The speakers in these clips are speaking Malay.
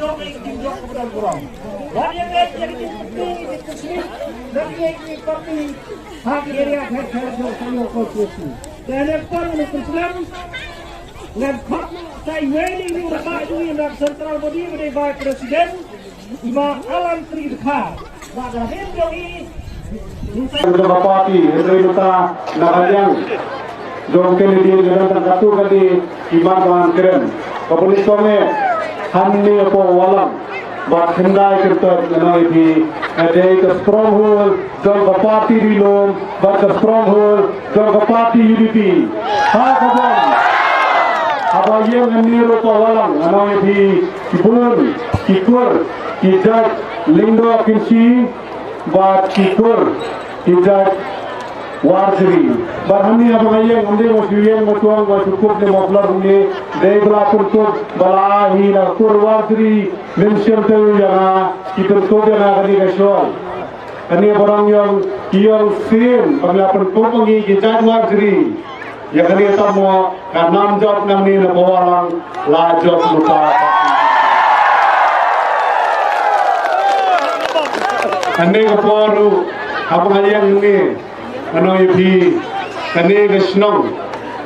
dok kemudian kurang. Dan yang jadi di sini dan yang kopi hak area saya konstruksi. Dan yang paling Islam dan hak saya waiting di rumah itu yang sentral body dari presiden Ima Alam Tridha. Pada video ini Bapati, Hendra Nagaliang, Jom Kennedy dengan satu kali Iman Keren. Kepolisian kami Hanni po walang, but Hendai kita mengenai di ada ke stronghold, Jom Bapati Rilom, but ke stronghold, Jom Bapati UDP. Kawan, apa yang Hanni po walang, mengenai di Kibun, Kikur, Kijak, Lindo Kinsi, but Kikur, Kijak, Warjri. Barhani apa yang हमने मशहूर मशहूर मशहूर ने मफलर ने देवला कुर्तो बलाही ना कुर्वार्जरी mention tu yang kita tu yang kali kesal. Kini orang yang sim pengapan pengi Kijak Warjri. Yang kali semua kanam job nam ni nak bawalang la job lupa. Kini keporu apa yang ni ano ipi kani gesnong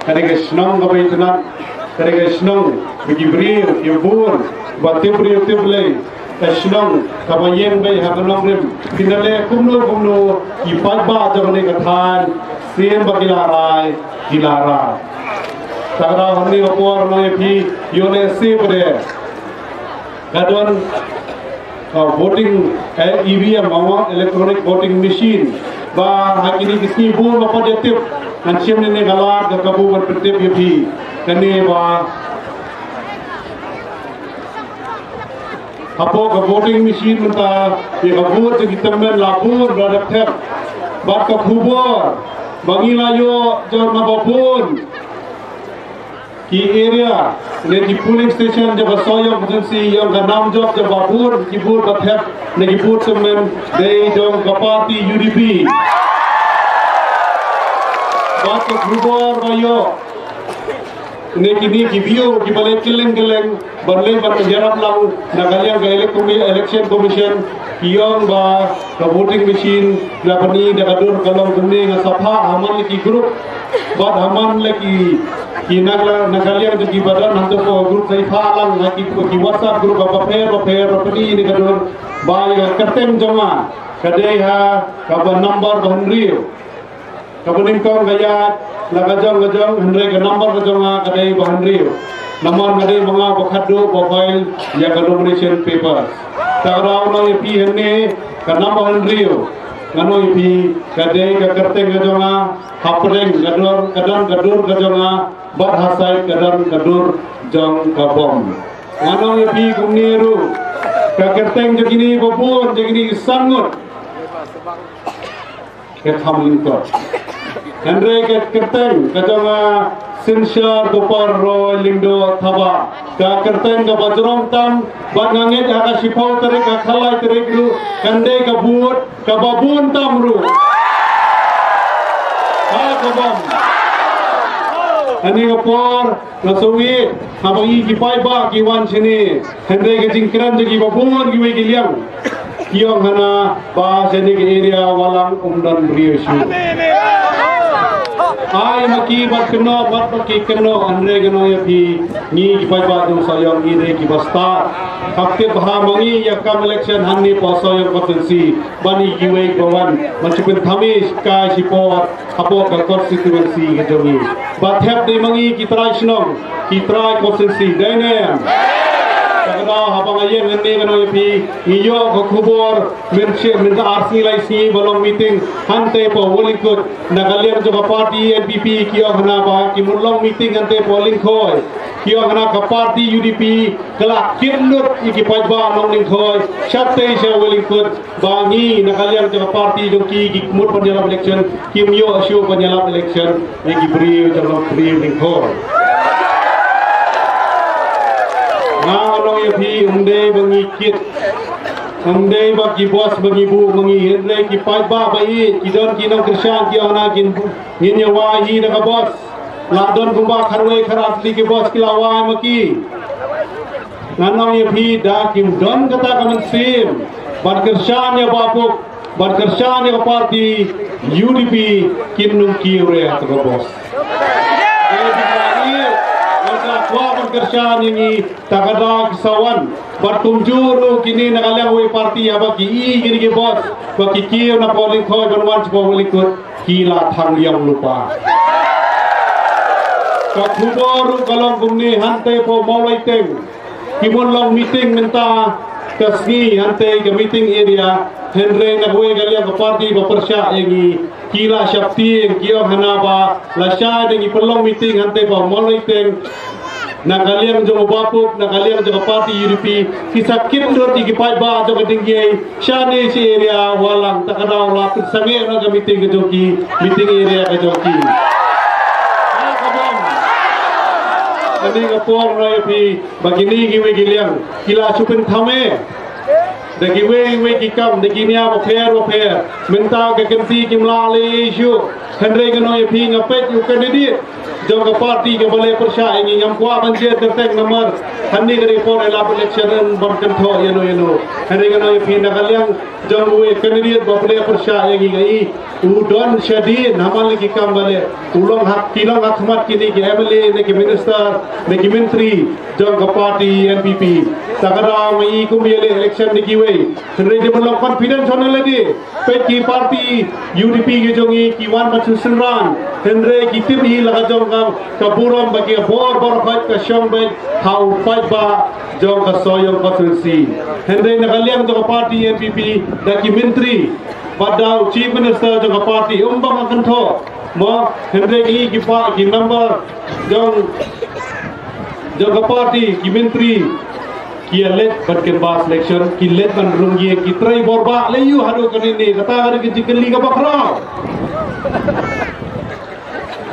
kapitan kani gesnong bigibri yubur batibri tible gesnong kabayen bay haganong rim pinale kumno ipat ba jone kathan siem bagilarai gilara sagra honni opor no ipi yone sipre kadon voting EVM electronic voting machine ba hakini kisni bur ba positif nan sim ne galar ga kabu ber positif yepi kani ba apo ga voting machine menta ye kabur je kitammen labur ba dakhep ba ka khubor bangila yo jo na babun ki area ne di polling station jab soyo agency yang ga nam job jab babur ki bur dakhep ne ki bur semen dei jong kapati UDP बात को ग्रुपर भाइयों ने किन्हीं की बियो की बले किलें बदले पर पंजाब लाऊं नागालैंड का इलेक्शन कमीशन कियों बा का वोटिंग मशीन लापनी डकाडोर कलम दुनिया का सफा हमारे की ग्रुप बाद हमारे की नागालैंड की बदल हम तो ग्रुप सही फालंग की WhatsApp ग्रुप apa pair अपनी डकाडोर बाय करते हैं जमा कदे हा का नंबर बहनरियो Kabunin kau gaya lagajang Hendra ke number gajang kadai Hendri nomor kadai mga bakado profile ya ke nomination paper tarau no ipi henne ke number Hendri ngano ipi kadai ke kerteng gajang hapreng gadur gajang bar hasai gadur jang kabom ngano ipi kumniru ke kerteng jagini babur jagini sangut ke thamlingkot Hendra ke kerteng kajanga sinsar dopar roy lindo thaba ka kerteng ka bajrong tam bangange ka sipau tere ka khalai tere gru kande ka buot ka babun tam ru ha kabam ani kapor nasawi habangi ki pai ba ki wan sini Hendra ke jingkran jagi babun ki we giliang kiong hana ba sini ke area walang umdan riusu ai maki bat keno andre geno ya pi ni ki pai ba dum sayang ni re ki basta hafte bha mangi ya kam election hanni poso ya potensi bani ki we gowan manchipin thamis ka sipor apo ka constituency ke jogi ba thep de mangi ki trai snong ki trai constituency dene Kagada habang ayen ngene gano ipi iyo ko khubor min RC lai si bolong meeting hante po wolikut Nagalia jo party NPP kiyo hana ba ki mulong meeting hante polling khoi kiyo hana ka party UDP kala kirnut iki pajba nong ning khoi chatte se wolikut bangi Nagalia jo party jo ki mut panjala election kim yo asyo panjala election iki bri jo bri ning khoi Ngalong yapi umde bangi kit, umde bagi bos bangi bu bangi Hendra ki pai ba bai kidon kinong Krishan ki ana kin nyawa hi na bos ladon gumba kharwe kharasli ki bos ki lawai maki nganong ye phi da kim don kata kamen sim ban kersan ya bapuk ban kersan ya parti UDP kinung kiure atau bos Kuapan kerjaan ini tak ada kesawan bertunjuru kini nakaliang we parti ya bagi kini ke bos bagi kio na polling koi berwan sebuah walikut kila thang yang lupa kakuboru kalong kumni hante po maulai teng kimon long meeting minta kasgi hante ke meeting area Henry nagwe kaliang ke parti bepersya ini kila syapti kio hanaba lasya dengan pelong meeting hante po maulai teng nakaliang jong bapuk nakaliang jong parti UDP kisah kindur di kipai ba jong tinggi syane si area walang tak ada ulat sange na meeting ke joki meeting area ke joki ani ngapor na pi bagini giwe giliang kila supin thame dagi we kikam dagi nia bo pher minta ke kenti kimla le isu Henry ke no pi ngapet yu candidate jong parti ke balai persya ini yang kuat banjir terteng nomor hani ke report elap election berkentho yeno hari ke no pi nakaliang jong we candidate balai persya ini gai udon syadin hamal ki kam balai ulong hak kilong akhmat kini ke MLA ne ke minister ne ke menteri jong parti NPP takara mai kumile election ni kiwe Henry de belum confidence on lagi peki parti UDP ke jongi kiwan macu senran Henry ki tim hi laga jong kaburam bagi bor fight ka syong baik how fight ba jong ka soyong konstitusi Henry nakaliang jong parti NPP daki menteri badau chief minister jong parti umbang akan tho mo Henry ki pa ki number jong parti ki menteri ki let batken bas election ki let ban rungi ki trai borba leyu hadu kanini kata hari ki jikeli ka bakra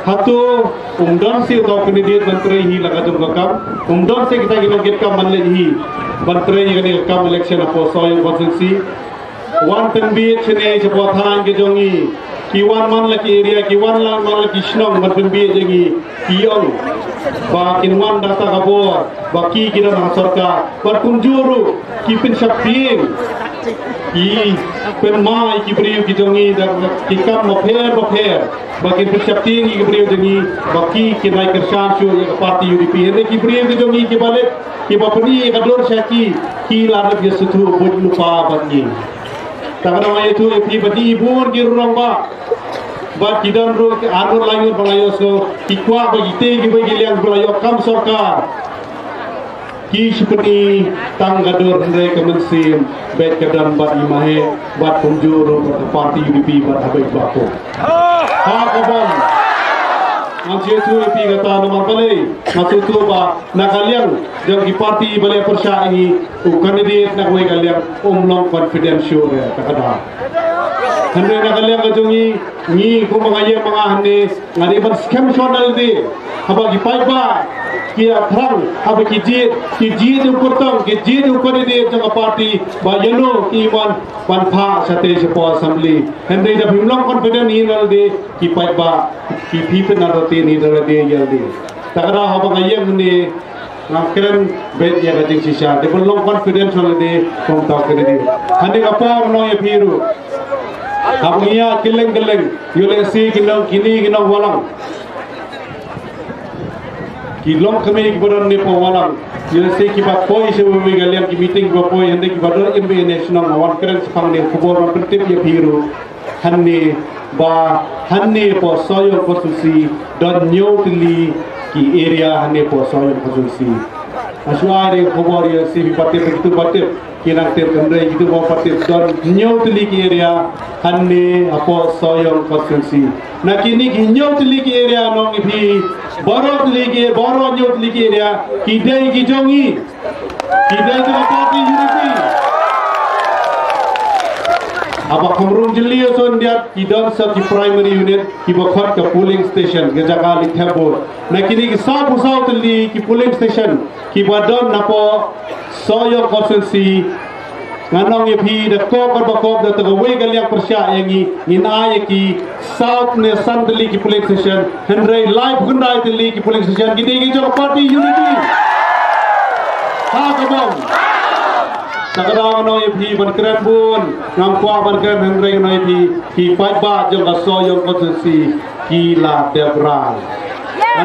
hatu umdon si utau kandidat menteri hi laga jom kakam umdon si kita gino get kam manle hi menteri gani kam election apo soy konstitusi wan penbi chene jabo than ke jongi kiwan man laki area kiwan lang man laki snong ban penbi jengi kiong ba kinwan data kabor baki kira na sarkar berkunjuru ki pin saping ki penmai ki beriu ki jongi dan ki kam mo pher bagi pin saping ki beriu jengi baki ki nai kersan chu ya parti UDP ini ki beriu ki jongi ki balik ki bapni kador syaki ki larat ye sutu bud lupa bangi takana itu ki badi bur ki rongba ba kidan ro anur layu balayo so ikwa bagi te ki bagi liang balayo kam sarkar ki seperti tanggadur Henry kemensim bet kedan bat imahe bat punjuru parti UDP bat habis bako ha kabon Masih tu pi kata nomor balai masih tu ba nakaliang jam ki parti balai persya ini kandidat nak we kaliang umlong confidential ya takada Henry nakaliang kajongi ni ko mga hane ngari ban scam channel di haba ki paiba ki athrang haba ki jid ukurtang ki jid ukani jang parti ba yelo ki man ban pha sate sepo assembly Henry da bimlong confident ni nal di ki paiba ki pipen narote ni darade yaldi takara haba ngayem ni ngakren bet ya gajing sisa de bimlong confident nal di kom taw kene di hande kapor no ye piru Abniya kileng yule si kinong kini kinong walang kilong kami kibaran ni po walang yule si kibat poi sebuah galian ki meeting kibat poi hande kibaran MB national awan keren sepang ni kubur bertip ya biru hanne po soyo konstitusi dan nyotli ki area hanne po soyo konstitusi asuare kubur ya si bipatir begitu batir kinang ter kendai gitu mau parti dan nyotli ki area hanne apo soyong konstitusi na kini ki nyotli ki area nong ipi boro nyotli ki area kidai ki jongi kidai tu parti UDP apa kamrung jeli son dia kidon sa ki primary unit ki bakhot ka polling station ke jaga li thebo na kini ki sa pusau tli ki polling station ki badon napo soyo konstitusi nganong ye phi de ko bakop de to we galiang persya yangi ina ye ki south ne sandli ki polling station Henry live gundai tli ki polling station gidi ki jo parti unity kabong Sakadang noi pi ban keren bun ngam kwa ban keren hendreng noi pi ki pai ba jong aso yong konstitusi ki la debrai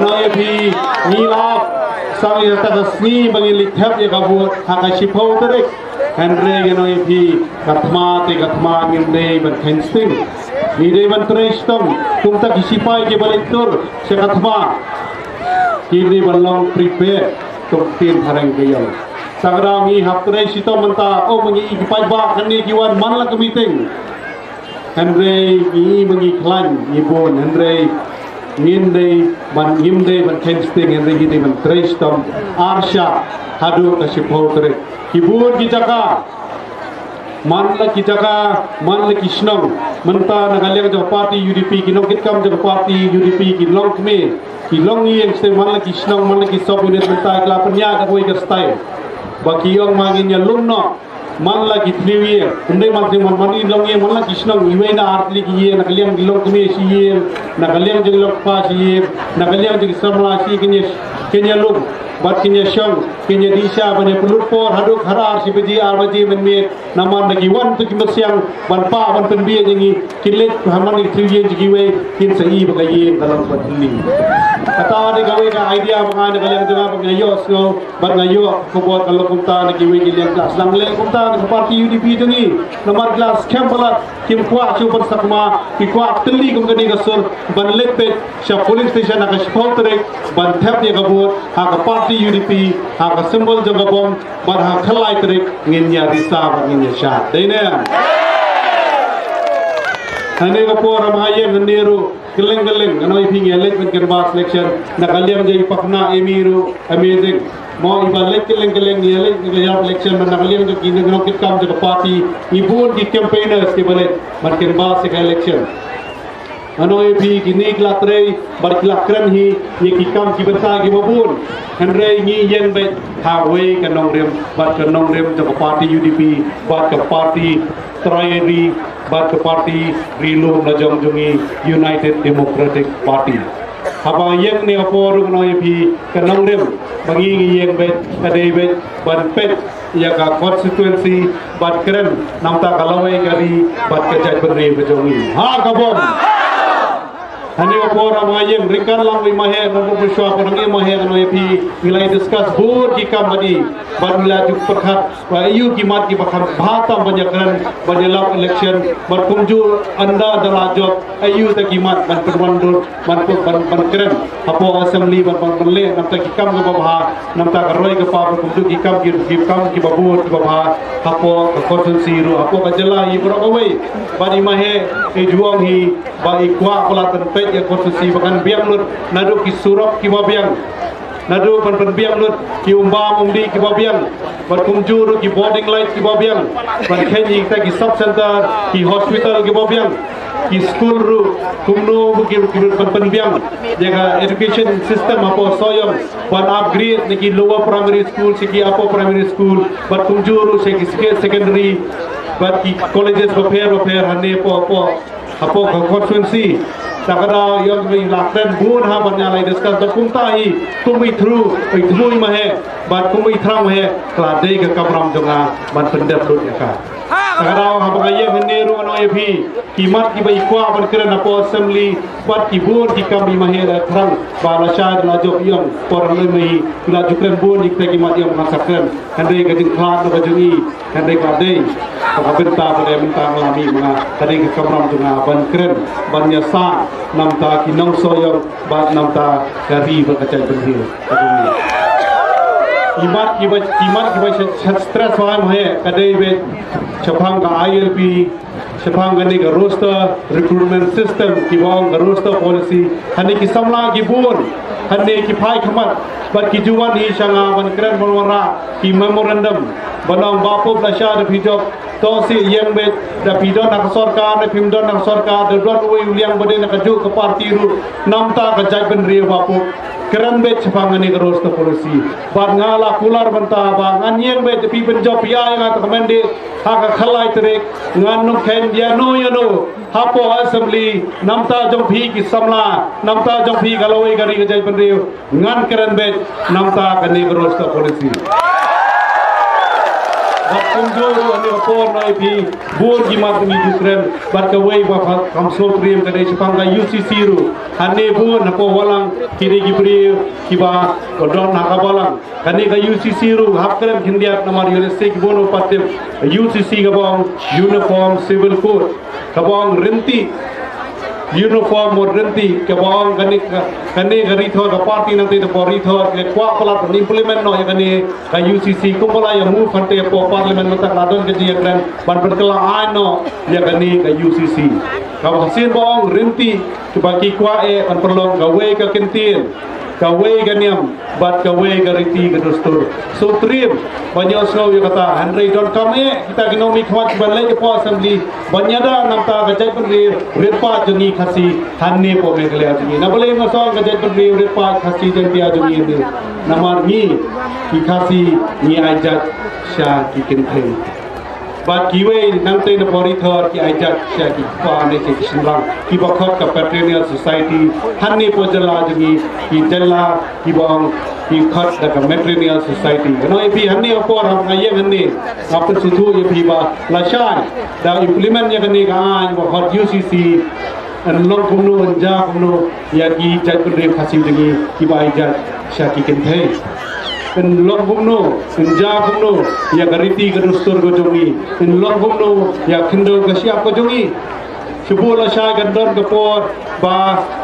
noi pi ni la sang ya ta sni bangi likhap ya kabut haka shipau terek hendreng noi pi katma te katma ngin dei ban kensting ni dei ban trestom tum ta kisipai ke balitur se katma ki ni ban long prepare tum tin harang gayal Sagrami hapre sito manta o mangi ipai ba kani kiwan manla ka meeting Henry i mangi klan i bon Henry nginde ban ngimde ban kensting Henry gide ban trestom arsha hadu ka sipotre kibur ki jaka manla kishnong manta nagalya ka party UDP kinong kitkam ka party UDP kinong kme kilong yeng se manla kishnong manla kisop unit manta klapnya ka koi ka style bagi yang manginnya lumno man lagi triwi undai man mani longi man lagi snong iwe na artli ki na kaliang gilong kumi si na kaliang jilok pa si na kaliang jig samla si kenya lum bat kenya shong kenya disha bane pelupor haduk harar si beji arbaji menme naman lagi wan tu kimasyang ban pa ban penbi jangi kilet haman ni triwi jigiwe kin sai bagai dalam batli kata ni gawe ka idea mga na kaliang juga bangayo so ban ngayo kubuat kalau kumta na giwe giliang kelas lang le kumta na parti UDP jangi nomor kelas kembalat kim kwa super sakma ki kwa teli kum gani gasur ban lepet sha police station na shpotre ban thap ni gabut ha ka parti UDP ha ka symbol jagabom ban ha khalai trek nginya risa nginya sha deine hane ka por amaye nganiru geleng anoi ping elek ben kerba selection na kaliam jai pakna emiru amazing mo ibalek geleng elek ya election na kaliam jo kin no kitkam jo party ibun ki campaigners ke bale ban kerba se election anoi pi kini klatre bar klakran hi ye kikam ki banta ki babun henre ni yen be hawe kanong rem bar kanong rem jo party UDP bar ka party Triary bat ke parti Rilo Najong Jungi United Democratic Party. Apa yang ni apa orang noi pi kenang dem bagi yang bet kadai bet ban pet ya ka constituency bat keren namta kalawai kali bat kejat beri bejongi. Ha kabom. Hani apa orang yang ringkan lang wi mahe nabu bersua orang yang mahe noi pi nilai discuss board ki kamadi ban nilai juk perkhat wa ayu ki mat ki bakhan bhatam banyakan banyak election berkunjung anda adalah job ayu ta ki mat ban perwandur ban keren apo assembly ban le namta ki kam ko babha namta roi ko pa kunjung ki kam ki babur ki babha apo constituency ru apo ka jela i bro away bani mahe e juang hi ba ikwa kolatan pe ya konstitusi bahkan biang lut nadu ki surap ki babiang nadu ban biang lut ki umbam umdi ki babiang ban kumjuru ki boarding light ki babiang ban khenyi ta ki sub center ki hospital ki babiang ki school ru kumno ki ban biang jaga education system apo soyom ban upgrade ni ki lower primary school si ki upper primary school ban kumjuru se ki secondary ban ki colleges repair hane po apo constituency Sakada yang lakten bun ha banyalai discuss da kumtai tumi through oi thui ma he bat kumi thram he klade ka kamram jonga ban pendep lut ya ka Sakada ha bagaye hneru anoi phi kimat ki bai kwa ban kren apo assembly bat ki bun ki kam ma he thrang bala shad la jo yom por le mai la jukren bun ik ki mat yom sakren hande ka jing khat ka jungi hande ka dei ka benta pada benta lami ma tadi ka kamram jonga ban kren ban yasa namta ki nong soyong bat namta kari berkacau berhir imat ki bai stress wa mahe kadai be chapang ka ILP chapang gani ka roster recruitment system ki wang ka roster policy hani ki samla ki bun hani ki phai khamat bat ki juwan hi sanga ban kren bonwara ki memorandum banang bapo plasha de pijok to si yang be da pidon nak sarkar ne pimdon nak sarkar de don we uliang bade nak ju ke parti ru namta ka jaj ben ri bapo keren be chapangani ka roster policy bat ngala kular banta ba ngan yang be pi ben job ya yang ta kamende ha ka khalai trek ngan no khen dia no ya no hapo assembly namta jong phi ki samla namta jong phi galoi gari ka jaj ben ri ngan keren be namta ka ni ka roster policy bat kunjur ani opor noi pi bur gimat ni Ukraine bat kawai ba kamso prim kadai sepang ka UCC ru ane bur na ko walang kini gibri kiba kodon na kabalang kani ka UCC ru hapkrem hindiat namar USC kibono patim UCC kabong uniform civil code kabong renti uniform modernity kabong kani gari thor ka party nanti to pori thor ke kwa pala implement no kani ka UCC kumpala ya move fante po parliament mata kadon ke dia kran ban berkela ano ya kani ka UCC ka hasil bong renti kebaki kwa ban perlong gawe ka kentin gawe ganiam bat gawe gariti ke dostur so trim banyak so ya kata Henry don't come kita ginomi khwat banle ke po assembly banyada namta gajai penri repa jeni khasi hanne po megle ajni na bole ngaso gajai penri repa khasi jenti ajni ni namar ni ki khasi ni ajat sha ki kenthe bat kiwe nangte na pori thor ki ajat sha ki pa ne ke kishnang ki bakhot ka patrilineal society hanne po jala ajni ki jalla ki bong ki khat da ka matrilineal society no epi hanne opor ham aye hanne apun suthu epi ba la shai da implement ya kani ga ba hot UCC an long kumno anja kumno ya ki jai pun khasi jni ki ba ajat sha ki kenthe in long kumno anja kumno ya gariti ka dostur go jongi in long kumno ya khindo ka siap ko jongi Sebuah syai gandon kepor ba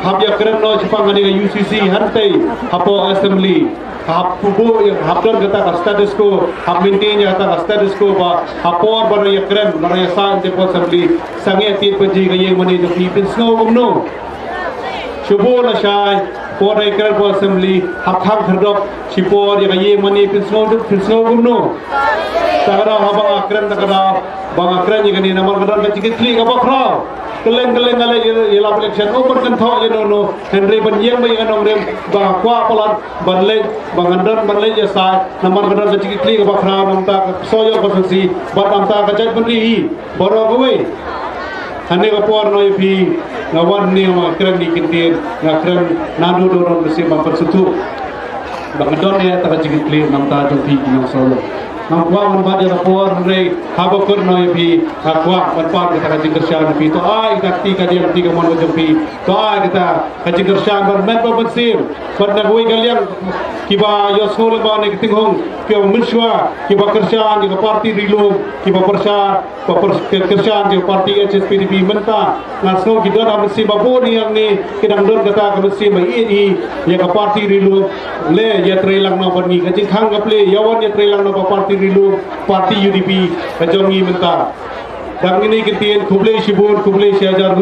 hab ya keren no sepang ani UCC hantai hapo assembly hab pubu yang habdon kata status quo hab maintain ya kata status quo ba hapor ba ya keren ba ya sa ante assembly sange ti paji ga ye mani jo pipin snow umno sebuah syai por ya keren po assembly hab kham khardop sipor ya ye mani pin snow umno tagara habang akren tagara bang akren ya ni namar gadan ka cikitli ka bakra keleng ale yela election open kan tho ye no Henry ban yeng ba yang rem ba kwa palat ban le bang andan ban le ya sa namar gadan ka cikitli ka bakra namta soyo basasi bat namta ka jai ban ri boro gowe hane ka por no pi ngawan ni ma kren ni kintir ngakren nadu doron besi ba persutu bang don ya ta ka cikitli namta jo pi ki solo namwa man ya por re habakor no pi akwa ban kita jingershan pi to ai takti ka dia tiga mon pi to ai kita jingershan ban men ban sim ban nagoi galiang kiba yo skol ba ne tinghong pyo minshwa kiba kershan di parti rilu kiba kershan di parti HSPDP menta nasno kita am si babu ni yang ni kidang dor kata ka si mai i ya ka parti rilu le ya trelang no ban ni ka jingkhang ka ple yawan ya trelang no parti rilu parti UDP kajongi menta dang ini ketian kublai shibur kublai syajar